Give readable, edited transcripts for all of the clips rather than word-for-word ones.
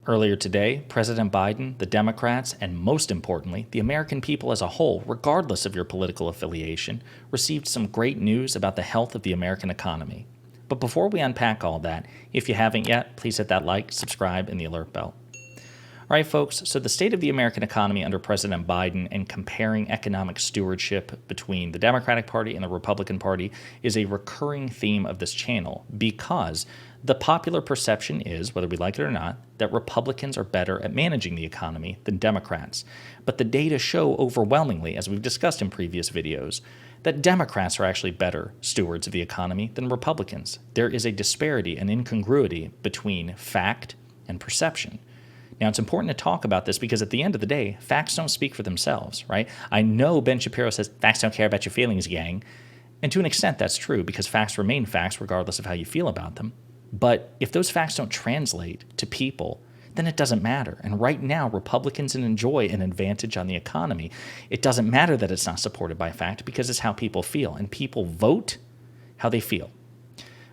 Earlier today, President Biden, the Democrats, and most importantly, the American people as a whole, regardless of your political affiliation, received some great news about the health of the American economy. But before we unpack all that, if you haven't yet, please hit that like, subscribe, and the alert bell. All right, folks, so the state of the American economy under President Biden and comparing economic stewardship between the Democratic Party and the Republican Party is a recurring theme of this channel because the popular perception is, whether we like it or not, that Republicans are better at managing the economy than Democrats. But the data show overwhelmingly, as we've discussed in previous videos, that Democrats are actually better stewards of the economy than Republicans. There is a disparity, an incongruity between fact and perception. Now, it's important to talk about this because at the end of the day, facts don't speak for themselves, right? I know Ben Shapiro says facts don't care about your feelings, gang. And to an extent, that's true because facts remain facts regardless of how you feel about them. But if those facts don't translate to people, then it doesn't matter. And right now, Republicans enjoy an advantage on the economy. It doesn't matter that it's not supported by fact because it's how people feel. And people vote how they feel.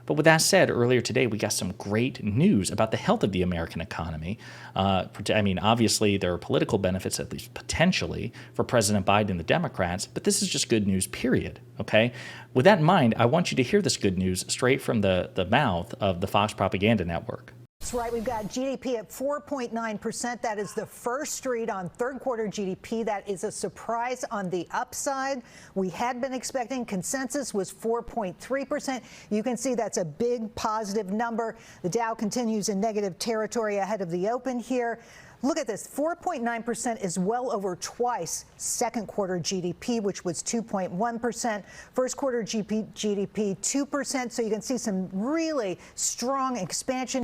But with that said, earlier today, we got some great news about the health of the American economy. Obviously, there are political benefits, at least potentially, for President Biden and the Democrats, but this is just good news, period, okay? With that in mind, I want you to hear this good news straight from the mouth of the Fox Propaganda Network. That's right. We've got GDP at 4.9%. That is the first read on third quarter GDP. That is a surprise on the upside. We had been expecting consensus was 4.3%. You can see that's a big positive number. The Dow continues in negative territory ahead of the open here. Look at this. 4.9% is well over twice second quarter GDP, which was 2.1%. First quarter GDP, 2%. So you can see some really strong expansion.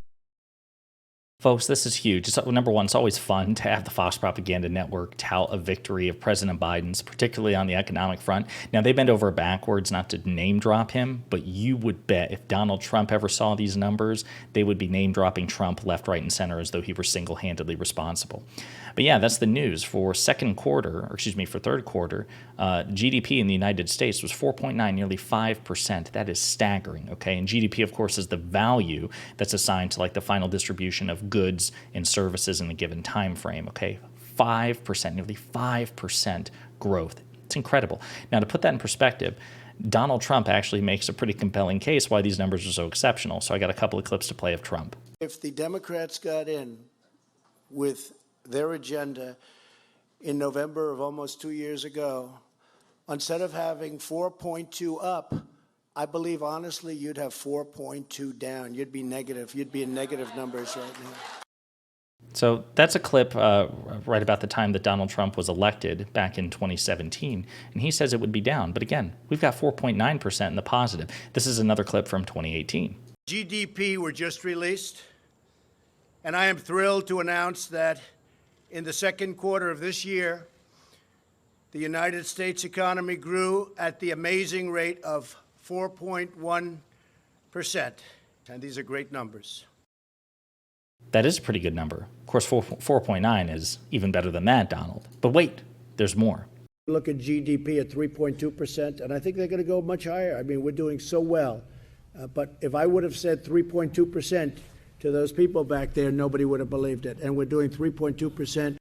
Folks, this is huge. Number one, it's always fun to have the Fox Propaganda Network tout a victory of President Biden's, particularly on the economic front. Now, they bend over backwards not to name drop him, but you would bet if Donald Trump ever saw these numbers, they would be name dropping Trump left, right, and center as though he were single-handedly responsible. But yeah, that's the news. For third quarter, GDP in the United States was 4.9, nearly 5%. That is staggering, okay? And GDP, of course, is the value that's assigned to like the final distribution of goods and services in a given time frame, okay? 5%, nearly 5% growth. It's incredible. Now, to put that in perspective, Donald Trump actually makes a pretty compelling case why these numbers are so exceptional. So I got a couple of clips to play of Trump. If the Democrats got in with their agenda in November of almost 2 years ago, instead of having 4.2 up, I believe, honestly, you'd have 4.2 down. You'd be negative. You'd be in negative numbers right now. So that's a clip right about the time that Donald Trump was elected back in 2017, and he says it would be down. But again, we've got 4.9% in the positive. This is another clip from 2018. GDP were just released, and I am thrilled to announce that in the second quarter of this year, the United States economy grew at the amazing rate of 4.1%. And these are great numbers. That is a pretty good number. Of course, 4.9 is even better than that, Donald. But wait, there's more. Look at GDP at 3.2%, and I think they're going to go much higher. I mean, we're doing so well. But if I would have said 3.2%, to those people back there, nobody would have believed it. And we're doing 3.2%.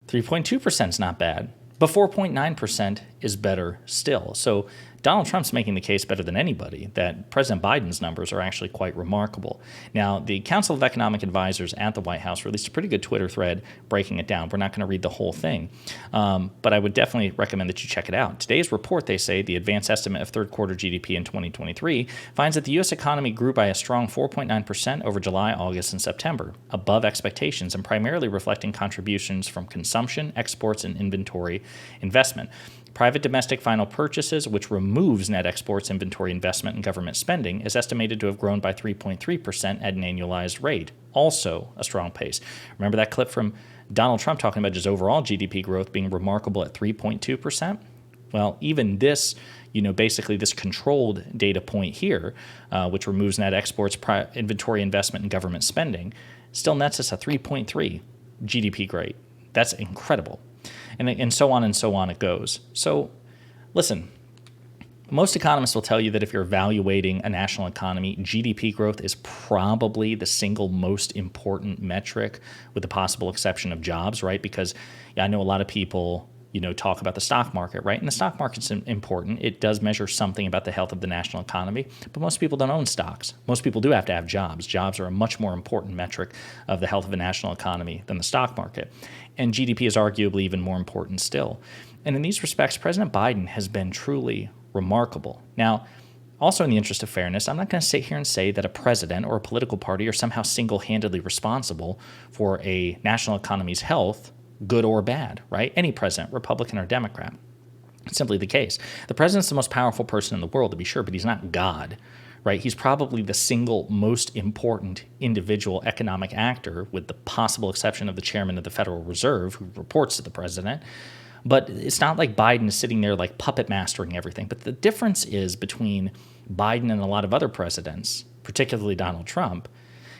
3.2% is not bad, but 4.9% is better still. So Donald Trump's making the case better than anybody that President Biden's numbers are actually quite remarkable. Now, the Council of Economic Advisors at the White House released a pretty good Twitter thread breaking it down. We're not going to read the whole thing, but I would definitely recommend that you check it out. Today's report, they say, the advanced estimate of third quarter GDP in 2023 finds that the U.S. economy grew by a strong 4.9% over July, August, and September, above expectations and primarily reflecting contributions from consumption, exports, and inventory investment. Private domestic final purchases, which removes net exports, inventory investment, and government spending, is estimated to have grown by 3.3% at an annualized rate, also a strong pace. Remember that clip from Donald Trump talking about just overall GDP growth being remarkable at 3.2%? Well, even this, basically this controlled data point here, which removes net exports, inventory investment, and government spending, still nets us a 3.3 GDP grade. That's incredible. And so on it goes. So listen, Most economists will tell you that if you're evaluating a national economy, GDP growth is probably the single most important metric, with the possible exception of jobs, right? Because I know a lot of people, talk about the stock market, right? And the stock market's important. It does measure something about the health of the national economy, but most people don't own stocks. Most people do have to have jobs. Jobs are a much more important metric of the health of a national economy than the stock market. And GDP is arguably even more important still. And in these respects, President Biden has been truly remarkable. Now, also in the interest of fairness, I'm not going to sit here and say that a president or a political party are somehow single-handedly responsible for a national economy's health, good or bad, right? Any president, Republican or Democrat. It's simply the case. The president's the most powerful person in the world, to be sure, but he's not God, right? He's probably the single most important individual economic actor, with the possible exception of the chairman of the Federal Reserve, who reports to the president. But it's not like Biden is sitting there like puppet mastering everything. But the difference is between Biden and a lot of other presidents, particularly Donald Trump,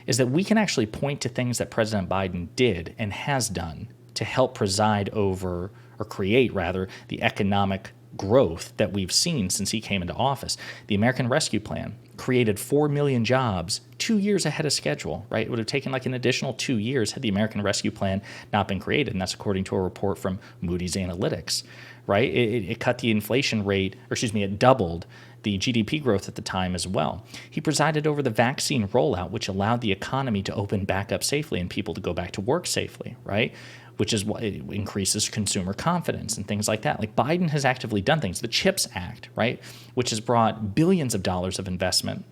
is that we can actually point to things that President Biden did and has done to help preside over, or create rather, the economic growth that we've seen since he came into office. The American Rescue Plan created 4 million jobs 2 years ahead of schedule, right? It would have taken like an additional 2 years had the American Rescue Plan not been created. And that's according to a report from Moody's Analytics, right? It cut the inflation rate, it doubled the GDP growth at the time as well. He presided over the vaccine rollout, which allowed the economy to open back up safely and people to go back to work safely, right? Which is what increases consumer confidence and things like that. Like Biden has actively done things. The CHIPS Act, right, which has brought billions of dollars of investment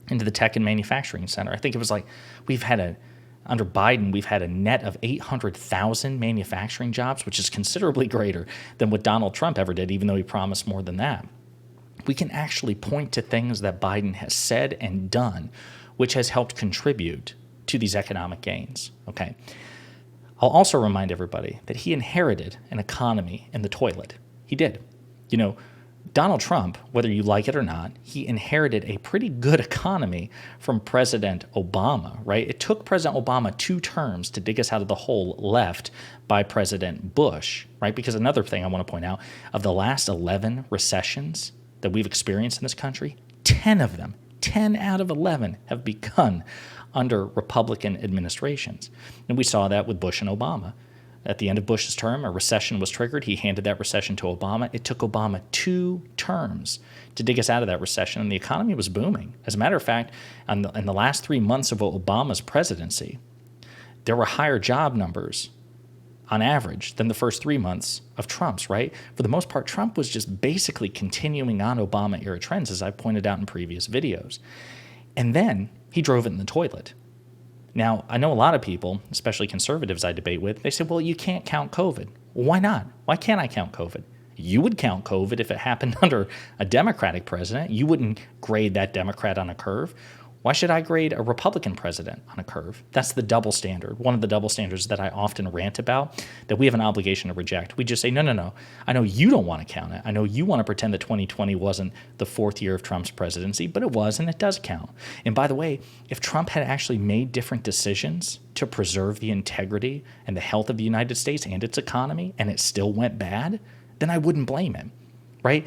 into the tech and manufacturing center. I think it was like under Biden, we've had a net of 800,000 manufacturing jobs, which is considerably greater than what Donald Trump ever did, even though he promised more than that. We can actually point to things that Biden has said and done, which has helped contribute to these economic gains, okay? I'll also remind everybody that he inherited an economy in the toilet. He did. Donald Trump, whether you like it or not, he inherited a pretty good economy from President Obama, right? It took President Obama 2 terms to dig us out of the hole left by President Bush, right? Because another thing I want to point out, of the last 11 recessions that we've experienced in this country, 10 of them, 10 out of 11 have begun under Republican administrations. And we saw that with Bush and Obama. At the end of Bush's term, a recession was triggered. He handed that recession to Obama. It took Obama 2 terms to dig us out of that recession, and the economy was booming. As a matter of fact, in the last 3 months of Obama's presidency, there were higher job numbers on average than the first 3 months of Trump's, right? For the most part, Trump was just basically continuing on Obama-era trends, as I pointed out in previous videos. And then he drove it in the toilet. Now, I know a lot of people, especially conservatives I debate with, they say, well, you can't count COVID. Well, why not? Why can't I count COVID? You would count COVID if it happened under a Democratic president. You wouldn't grade that Democrat on a curve. Why should I grade a Republican president on a curve? That's the double standard, one of the double standards that I often rant about, that we have an obligation to reject. We just say, no. I know you don't want to count it. I know you want to pretend that 2020 wasn't the 4th year of Trump's presidency, but it was, and it does count. And by the way, if Trump had actually made different decisions to preserve the integrity and the health of the United States and its economy, and it still went bad, then I wouldn't blame him, right?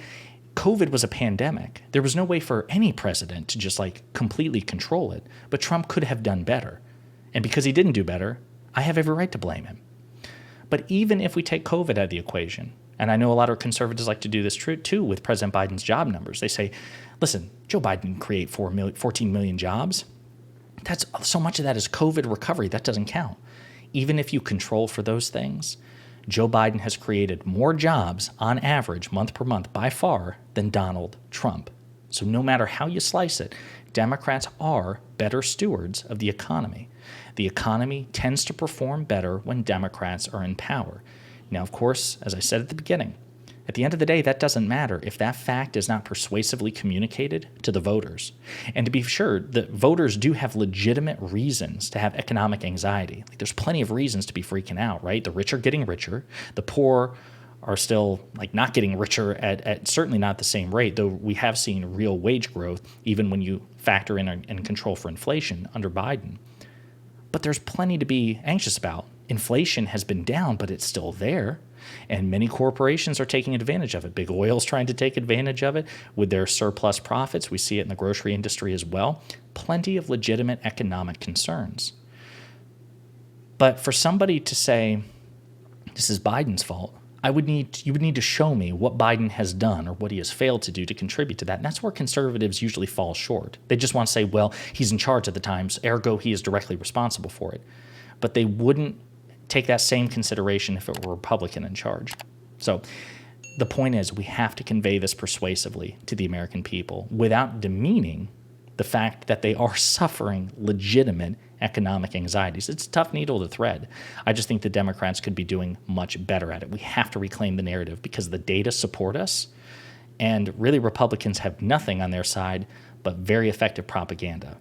COVID was a pandemic. There was no way for any president to just completely control it, but Trump could have done better. And because he didn't do better, I have every right to blame him. But even if we take COVID out of the equation, and I know a lot of conservatives like to do this too with President Biden's job numbers. They say, listen, Joe Biden didn't create 14 million jobs. That's so much of that is COVID recovery. That doesn't count. Even if you control for those things, Joe Biden has created more jobs on average, month per month, by far, than Donald Trump. So no matter how you slice it, Democrats are better stewards of the economy. The economy tends to perform better when Democrats are in power. Now, of course, as I said at the beginning, at the end of the day, that doesn't matter if that fact is not persuasively communicated to the voters. And to be sure, the voters do have legitimate reasons to have economic anxiety. There's plenty of reasons to be freaking out, right? The rich are getting richer. The poor are still not getting richer at certainly not the same rate, though we have seen real wage growth, even when you factor in and control for inflation under Biden. But there's plenty to be anxious about. Inflation has been down, but it's still there. And many corporations are taking advantage of it. Big Oil's trying to take advantage of it with their surplus profits. We see it in the grocery industry as well. Plenty of legitimate economic concerns. But for somebody to say, this is Biden's fault, you would need to show me what Biden has done or what he has failed to do to contribute to that. And that's where conservatives usually fall short. They just want to say, well, he's in charge at the times, ergo he is directly responsible for it. But they wouldn't take that same consideration if it were a Republican in charge. So the point is, we have to convey this persuasively to the American people without demeaning the fact that they are suffering legitimate economic anxieties. It's a tough needle to thread. I just think the Democrats could be doing much better at it. We have to reclaim the narrative because the data support us, and really Republicans have nothing on their side but very effective propaganda.